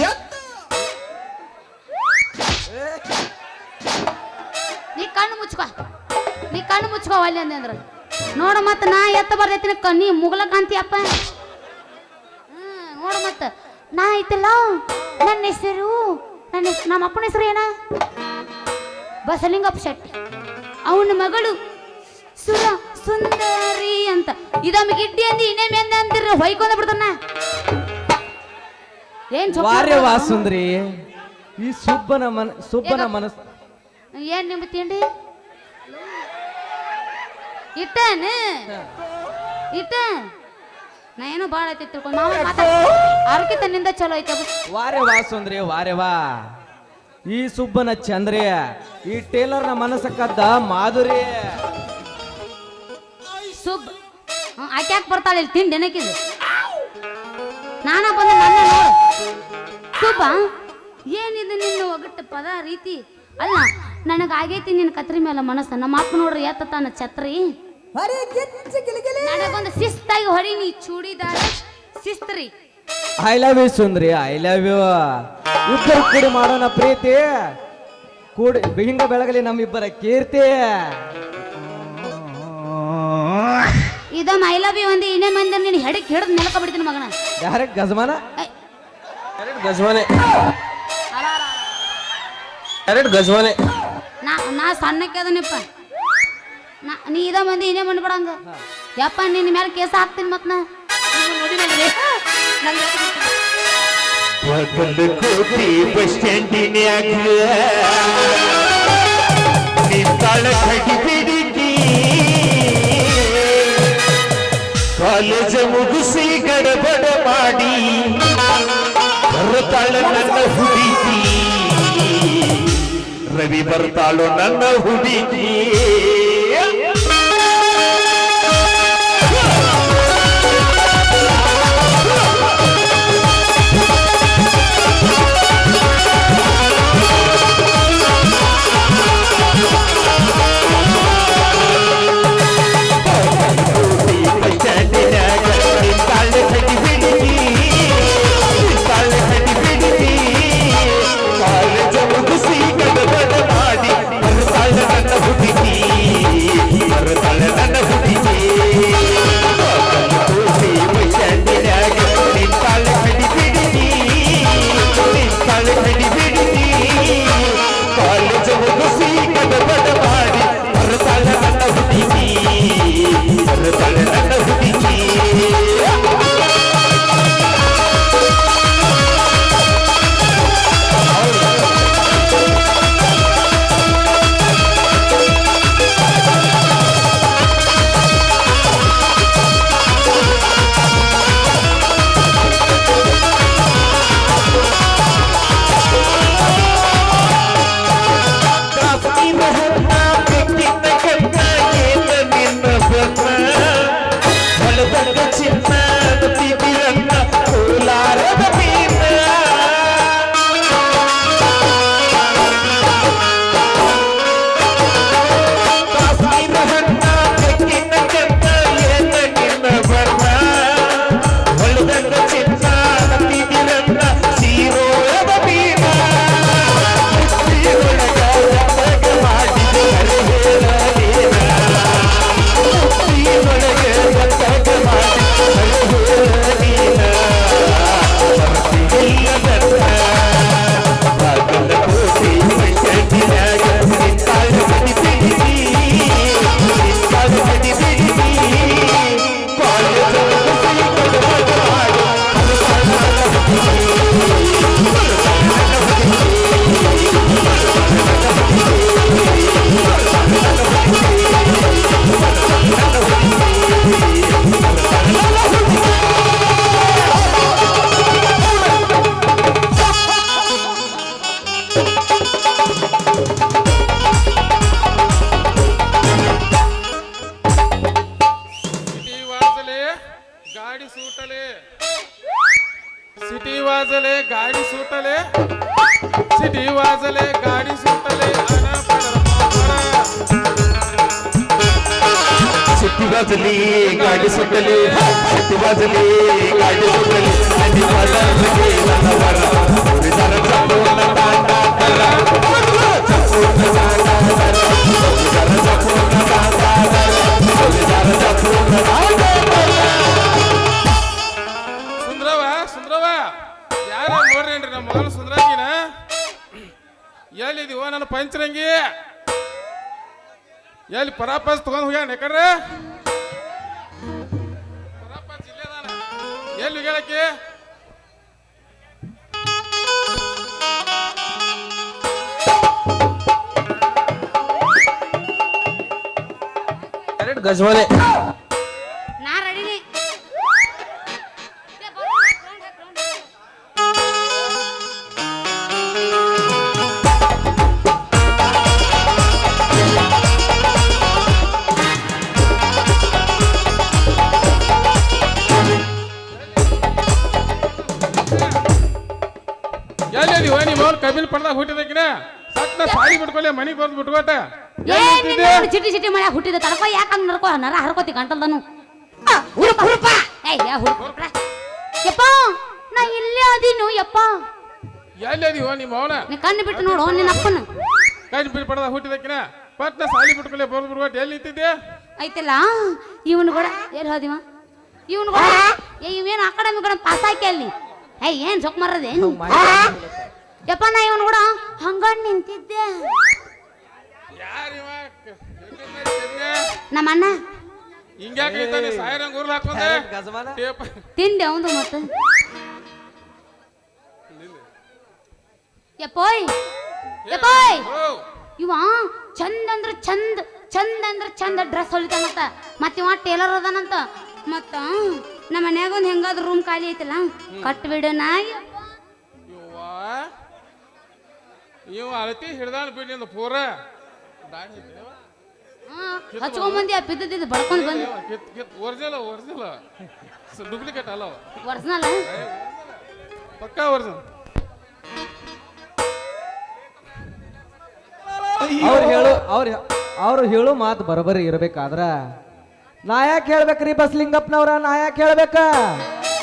Speaker 1: ನೀ ಕಣ್ಣು ಮುಚ್ಕೋ, ನೀ ಕಣ್ಣು ಮುಚ್ಕೋ ಅಲ್ಲಿ ಅಂದ್ರ ನೋಡ ಮತ್ತ ನಾ ಎತ್ತ ಬರ್ತೈತಿನ ನೀ ಮುಗಲ ಕಾಂತಿಯಪ್ಪ. ನೋಡ ಮತ್ತ ನಾ ಐತಲ್ಲ ನನ್ನ ಹೆಸರು ನಮ್ಮ ಅಪ್ಪನ ಹೆಸರು ಏನ ಬಸಲಿಂಗಪ್ಪ ಶೆಟ್ಟಿ. ಅವನ ಮಗಳು ಸುಂದರಿ ಅಂತ ಇದಮ್ಮ ಗಿಡ್ಡಿ ಅಂದಿ ಇನ್ನೇಮೆ ಅಂದಿರ ಹೊಯ್ಕೊಂಡ ಬಿಡ್ತಾನ. ಏನ್
Speaker 2: ವಾರ್ಯ ವಾಸುಂದ್ರಿ ಈ ಸುಬ್ಬನ ಮನಸ್ಸು
Speaker 1: ಏನ್ ನಿಂಬ ತಿಂಡಿ ಇಟ್ಟನ ನಾ ಏನೋ ಬಾಳ ಐತಿ ತಿಳ್ಕೊಂಡು ಆರೋಗ್ಯ ತನ್ನಿಂದ ಚಲೋ ಐತೆ.
Speaker 2: ವಾರ್ಯ ವಾಸುಂದ್ರಿ ವಾರ್ಯವಾ ಈ ಸುಬ್ಬನ ಚಂದ್ರಿಯ ಈ ಟೇಲರ್ನ ಮನಸ್ಸ ಕದ್ದ ಮಾಧುರಿ
Speaker 1: ಸುಬ್ ಆಕೆ ಯಾಕೆ ಬರ್ತಾಳೆ ಇಲ್ಲಿ ತಿಂಡಿ ಏನಕ್ಕಿದು ನಾನ ಬಂದ ನನ್ನ ನೋಡು ಸುಬ್ಬ ಏನಿದು ನಿನ್ನ ಒಗಟ್ಟು ಪದ ರೀತಿ ಅಲ್ಲ ನನಗಾಗೈತಿ ನಿನ್ನ ಕತ್ರಿ ಮೇಲೆ ಮನಸ್ಸು. ನಮ್ಮ ಅಪ್ಪ ನೋಡ್ರಿ ಎತ್ತ ತಾನ ಛತ್ರಿ ನನಗೊಂದು ಶಿಸ್ತಾಗಿ ಹೊಡಿ ನೀ ಚೂಡಿದಾರ ಶಿಸ್ತ್ರಿ.
Speaker 2: ಐ ಲವ್ ಯು ಸುಂದ್ರಿ ಐ ಲವ್ ಯು. ಇಬ್ಬರು ಕೂಡಿ ಮಾಡೋಣ ಪ್ರೀತಿ ಕೂಡಿ ಹಿಂಗ ಬೆಳಗಲಿ ನಮ್ಮಿಬ್ಬರ ಕೀರ್ತಿ.
Speaker 1: ಇದಮ್ಮ ಐ ಲವ್ ಯು ಅಂದಿ ಇನ್ನೇ ಮಂದಿ ನೀನು ಹೆಡಕ್ ಹಿಡಿದು ನೆಲಕ ಬಿಡ್ತೀನಿ ಮಗನ.
Speaker 2: ಡೈರೆಕ್ಟ್ ಗಜಮಾನ
Speaker 5: ಗಜವಾನೆ
Speaker 1: ನಾ ಸಣ್ಣಕ್ಕೆ ಅದನಪ್ಪ ನೀ ಇದ ಮಂದಿ ಇನ್ನೇ ಮಾಡ್ಬಿಡಂಗ ಯಪ್ಪ ನಿನ್ನ ಮೇಲೆ ಕೇಸ ಹಾಕ್ತೀನಿ ಮತ್ ನಾ ನೋಡಿ
Speaker 5: ಒಂದು ಕೋಟಿ ಬಸ್ ಸ್ಟ್ಯಾಂಡಿನ್ಯಾಗ ನಿಂತಾಳ ಕಡಿಬಿಡಿಕಿ ಕಾಲೇಜ ಮುಗಿಸಿ ಗಡಬಡ ಮಾಡಿ ಬರ್ತಾಳ ನನ್ನ ಹುಡುಗಿ ರವಿ ಬರ್ತಾಳು ನನ್ನ ಹುಡುಗಿ
Speaker 6: सिटी वाजले गाडी सुटले सिटी वाजले गाडी सुटले
Speaker 5: सिटी वाजली ಗಾಡಿ ಸುತ್ತಲಿ ಶಕ್ತಿ ಬಾಜಲಿ ಗಾಡಿ ಸುತ್ತಲಿ ಅಂಡಿ ಬಾಜಲಿ ನನ್ನವರ ಉಳಿದರ ಚಪ್ಪೂರ್ಣ ತಾಂಡಾದರ ಚಪ್ಪೂರ್ಣ ತಾಂಡಾದರ ಉಳಿದರ ಚಪ್ಪೂರ್ಣ ತಾಂಡಾದರ ಉಳಿದರ ಚಪ್ಪೂರ್ಣ
Speaker 6: ಸುಂದ್ರವ ಯಾರ ನೋಡ್ರೇನ್ರಿ ನಮ್ಮ ಮಗನ ಸುಂದ್ರಂಗಿನ ಎಲ್ಲಿದೀವ ನನ್ನ ಪಂಚರಂಗಿ ಎಲ್ಲಿ ಪರಾಪಸ್ ತಗೊಂಡ್ ಹೋಗ್ಯಾನ ಯಾಕಂದ್ರೆ ಪರಾಪಸ್ ಇಲ್ಲೇದಾನ ಎಲ್ಲಿ ಹೇಳಕ್ಕೆ
Speaker 2: ಕರೆಕ್ಟ್ ಗಜ್ವಾಲೆ
Speaker 1: ನಾ ರೆಡಿನಿ
Speaker 6: ಎಲ್ಲಿದೀವ ನಿಮ್ಮ ಅವ್ನು ಕಬಿಲ್ ಪಡ್ದಾಗ ಹುಟ್ಟಿದಕ್ಕಿನ ಸಟ್ನ ಸಾಲಿ ಬಿಟ್ಕೊಲೆ ಮನಿಗೆ ಬಂದು ಬಿಟ್ಕೊಟ
Speaker 1: ಚಿಟಿ ಚಿಟಿ ಮಳೆ ಹುಟ್ಟಿದ ತಡ್ಕೋ ಯಾಕಂಗ್ ನಡ್ಕೋ ನರ ಹರ್ಕೋತಿ ಗಂಟಲ್ದನು ಯಪ್ಪ ನಾ ಇಲ್ಲೇ ಅದೀನು ಯಪ್ಪ
Speaker 6: ಎಲ್ಲಿದೀವ ನಿಮ್ಮ ಅವನ
Speaker 1: ನೀ ಕಣ್ಣು ಬಿಟ್ಟು ನೋಡು ನಿನ್ನ ಅಪ್ಪನ
Speaker 6: ಕಬಿಲ್ ಪಡ್ದಾಗ ಹುಟ್ಟಿದಕ್ಕಿನ ಪಟ್ನ ಸಾಲಿ ಬಿಟ್ಕೊಲೆ ಬಂದು ಬಿಟ್ಕೊಟ ಎಲ್ಲಿ ನಿಂತಿದ್ದೆ
Speaker 1: ಐತಲ್ಲ ಇವನು ಕೂಡ ಎಲ್ಲಿ ಹೋದಿವ ಇವನು ಕೂಡ ಇವೇನು ಅಕಾಡೆಮಿ ಕೂಡ ಪಾಸ್ ಹಾಕಿ ಅಲ್ಲಿ ಏನ್ ಸೊಕ್ ಮರದೇನು ಯಪ್ಪ ನಾ ಇವನು ಕೂಡ ಹಂಗ ನಿಂತಿದ್ದೆ
Speaker 6: ಯಾರಿವ
Speaker 1: ನಮ್ಮ ಅಣ್ಣ
Speaker 6: ಹಿಂಗ್ಯಾಕೆ ನಿಂತಾನೆ ಸಾಯರಂಗ್ ಊರ್ಲ ಹಾಕೊಂಡೆ ಟೇಪ್
Speaker 1: ತಿಂದೆ ಅವಂದು ಮತ್ತೆ ಯಪ್ಪೋಯ್ ಯಪ್ಪೋಯ್ ಇವ ಚಂದ ಅಂದ್ರ ಚಂದ ಚಂದ ಅಂದ್ರ ಚಂದ ಡ್ರೆಸ್ ಹೊಲಿತಾನಂತ ಮತ್ತೆ ಇವ ಟೇಲರ್ ಅದಾನಂತ ಮತ್ತ ನಮ್ಮ ಮನ್ಯಾಗ ಒಂದ್ ಹೆಂಗಾದ್ರು ರೂಮ್ ಖಾಲಿ ಐತಲ್ಲ ಕಟ್ಬಿಡು ನಾಯಿ
Speaker 6: ಇವ ಅಳತಿ ಹಿಡ್ದಾನ ಬಿಡ್ಲಿಂದ ಪೂರ ದಾಡಿ
Speaker 1: ಹಚ್ಕೊಂಡ್ ಬಂದಿ ಬಿದ್ದಿದ್ದು ಬಡ್ಕೊಂಡ್ ಬಂದಿ
Speaker 6: ಒರಿಜಿನಲ್ ಡೂಪ್ಲಿಕೇಟ್ ಅಲ್ಲ
Speaker 1: ಒರ್ಜಿನಲ್
Speaker 6: ಪಕ್ಕಾ ಒರಿಜಿನಲ್
Speaker 2: ಅವ್ರು ಹೇಳು ಮಾತು ಬರೋಬರಿ ಇರ್ಬೇಕಾದ್ರ ನಾ ಯಾಕೆ ಹೇಳ್ಬೇಕ್ರಿ ಬಸ್ಲಿಂಗಪ್ಪನವ್ರ ನಾ ಯಾಕೆ ಹೇಳ್ಬೇಕ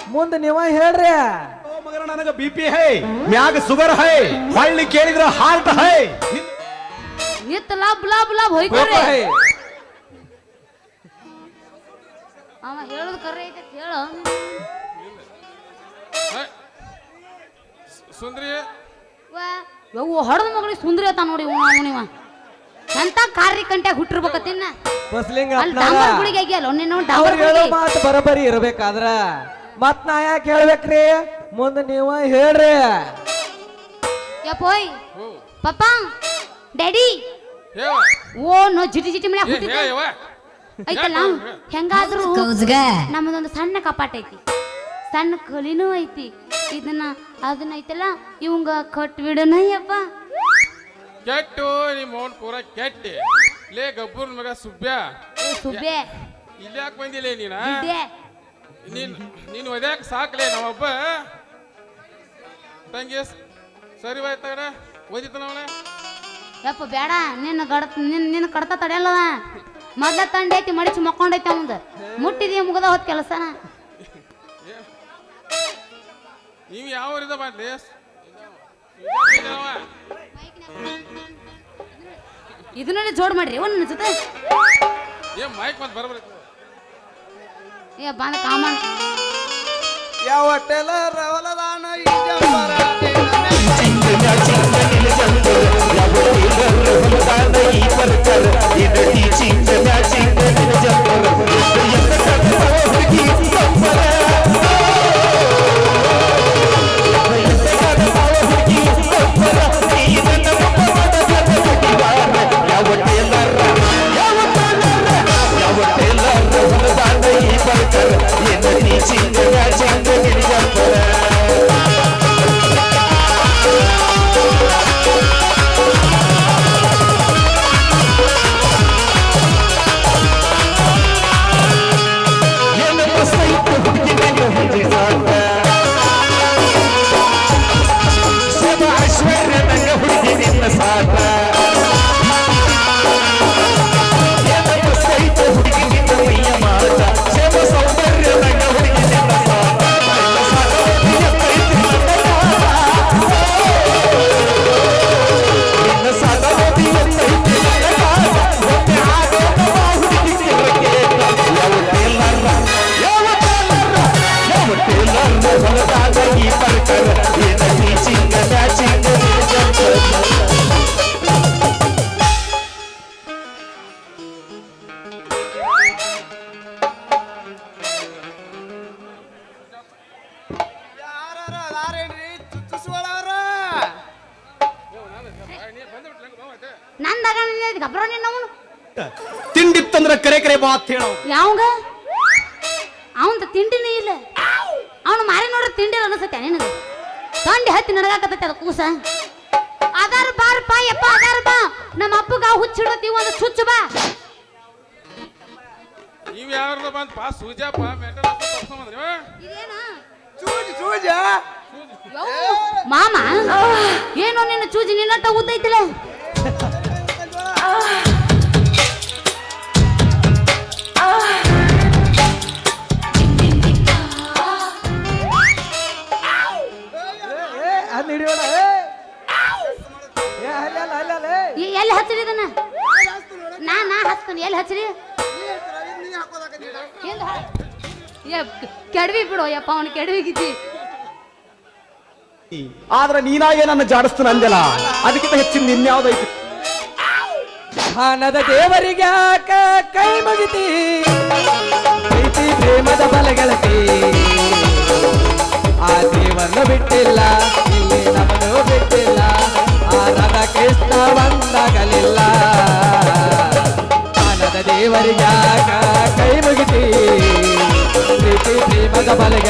Speaker 2: ಮುಂದೆ ನೀವ ಹೇಳ್ರಿ
Speaker 5: ಮಗನ ನನಗ ಬಿಪಿ ಹೈ ಮ್ಯಾಗ ಶುಗರ್ ಹೈ ಹಳ್ಳಿ ಕೇಳಿದ್ರ ಹಾರ್ಟ್ ಹೈ
Speaker 1: ನಿತ್ ಲಾಬ್ ಲಾಬ್ ಲಾಬ್ ಹೋಯ್ತಾರೆ ಅವ ಹೇಳೋದು ಕರೆ ಐತೆ ಹೇಳು
Speaker 6: ಸುಂದ್ರಿ
Speaker 1: ಯವ್ವ ಹೊಡೆದ ಮಗಳಿಗೆ ಸುಂದ್ರಿ ಆತ ನೋಡಿ ಅವನಿವ ಎಂತ ಕಾರ್ಯ ಕಂಟ್ಯಾಗ ಹುಟ್ಟಿರ್ಬೇಕತ್ತಿನ್ನ ಅಲ್ಲಿ
Speaker 2: ಬಸ್ಲಿಂಗಪ್ಪನವ್ರ
Speaker 1: ಡಾಂಬರ್ ಗುಳಿಗೆ ಆಗಿಯಲ್ಲ ನೀನು
Speaker 2: ಅವ್ರು
Speaker 1: ಡಾಂಬರ್
Speaker 2: ಹೇಳೋ
Speaker 1: ಗುಳಿಗೆ
Speaker 2: ಮಾತು ಬರೋಬರಿ ಇರ್ಬೇಕಾದ್ರ ಮತ್ ನಾ ಯಾಕೆ ಹೇಳ್ಬೇಕ್ರಿ ಮುಂದೆ ನೀವ ಹೇಳ್ರಿ
Speaker 1: ಯಪ್ಪೋಯ್ ಪಪ್ಪ ಡ್ಯಾಡಿ
Speaker 6: ಹೇವ
Speaker 1: ಓ ನೋ ಜಿಟಿ ಜಿಟಿ ಮನೆ ಹುಟ್ಟಿದ್ದ
Speaker 6: ಹೇವ
Speaker 1: ಐತಲ್ಲ ಹೆಂಗಾದ್ರೂ ನಮ್ಮದೊಂದು ಸಣ್ಣ ಕಪಾಟ ಐತಿ ಸಣ್ಣ ಕಲಿನೂ ಐತಿ ಅದನ್ನ ಐತಲ್ಲ ಇವಂಗ ಕಟ್ಬಿಡನಯ್ಯಪ್ಪ
Speaker 6: ಕೆಟ್ಟು ನಿಮ್ಮ ಅವ್ನ ಪೂರ ಕೆಟ್ಟಿ ಲೇ ಗಬ್ಬೂರ್ ಮಗ ಸುಬ್ಬ್ಯ
Speaker 1: ಸುಬ್ಬೆ
Speaker 6: ಇಲ್ಲಿ ಯಾಕೆ ಬಂದಿಲ್ಲ ನೀನ
Speaker 1: ಇದ್ದೆ
Speaker 6: ನೀನು ಒದ್ಯಾಕ ಸಾಕ್ಲೇ ನಾವೊಬ್ಬ ತಂಗಿ ಸರಿ ಬಾಯ್ತಾಗ ಓದಿತಾನ ಅವನ
Speaker 1: ಯಪ್ಪ ಬೇಡ ನಿನ್ನ ಕಡತ ತಡೆಯಲ್ಲದ ಮೊದ್ಲ ತಂಡೈತಿ ಮಡಿಸಿ ಮಕ್ಕೊಂಡೈತಿ ಅವಂದ ಮುಟ್ಟಿದೀಯ ಮುಗದ ಹೋದ್ ಕೆಲಸನ
Speaker 6: ನೀವು ಯಾವ ಇದ ಮಾಡ್ಲಿ
Speaker 1: ಇದನ್ನೇ ಜೋಡ್ ಮಾಡ್ರಿ ನನ್ನ ಜೊತೆ
Speaker 6: ಮೈಕ್ ಮತ್ತೆ ಬರಬರ
Speaker 1: ಏ ಬಂದ ಕಾಮನ್
Speaker 2: ಯಾವ ಟೇಲರ್ ಹೊಲದಾನ ಈ ಜಂಬರ
Speaker 1: ನಂದಾಗ ಗಬ್ರ ನಿನ್ನವನು
Speaker 5: ತಿಂಡಿತ್ತಂದ್ರ ಕರೆ ಕರೆ ಮಾತ್ ಹೇಳೋ
Speaker 1: ಯಾವಂಗ ಅವಂತ ತಿಂಡಿನೇ ಇಲ್ಲ ಅವನು ಮಾರಿ ನೋಡ್ರಿ ತಿಂಡಿ ಅನಿಸುತ್ತೆ ನಿನಗೆ ತಂಡಿ ಹತ್ತಿ ನಡಗಾಕತ್ತೈತೆ ಅದ ಕೂಸ ಅದಾರ ಬಾರಪ್ಪ ಯಪ್ಪ ಅದಾರ ಬಾ ನಮ್ಮ ಅಪ್ಪಗ ಹುಚ್ಚಿಡತೀವಿ ಒಂದು ಚುಚ್ಚು ಬಾ
Speaker 6: ಇವ್ ಯಾರ್ದ ಬಂದ್ ಪಾ ಸೂಜಪ್ಪ ಮೆಟಲ್
Speaker 1: ಮಾಮ ಏನೋ ನಿನ್ನ ಚೂಜಿ ನಿನ್ನಟ್ಟ ಉದ್ದೈತಿಲ್ಲ ಎಲ್ಲಿ ಹಚ್ಚಿರಿ ಇದನ್ನ ನಾ ಹಚ್ತಾನೆ ಎಲ್ಲಿ ಹಚ್ಚಿರಿ ಕೆಡವಿ ಬಿಡು ಯಪ್ಪ ಅವನು ಕೆಡವಿಗಿದ್ದಿ
Speaker 5: ಆದ್ರ ನೀನಾಗೆ ನನ್ನ ಜಾಡಿಸ್ತಾನ ಅಂದೆಲ್ಲ ಅದಕ್ಕಿಂತ ಹೆಚ್ಚಿನ ನಿನ್ಯಾವ್ದೈತಿ
Speaker 2: ಹಣದ ದೇವರಿಗೆ ಯಾಕ ಕೈ ಮುಗಿತಿ ಪ್ರೀತಿ ಪ್ರೇಮದ ಬಲಗೆಳತಿ ಆ ದೇವರನ್ನು ಬಿಟ್ಟಿಲ್ಲ ಇಲ್ಲಿ ನಮ್ಮನ್ನು ಬಿಟ್ಟಿಲ್ಲ ಆ ರಥ ಕೃಷ್ಣ ಬಂದಾಗಲಿಲ್ಲ ಹಣದ ದೇವರಿಗೆ ಯಾಕ ಕೈ ಮುಗಿತಿ ಪ್ರೀತಿ ಪ್ರೇಮದ ಬಲಗೆಳತಿ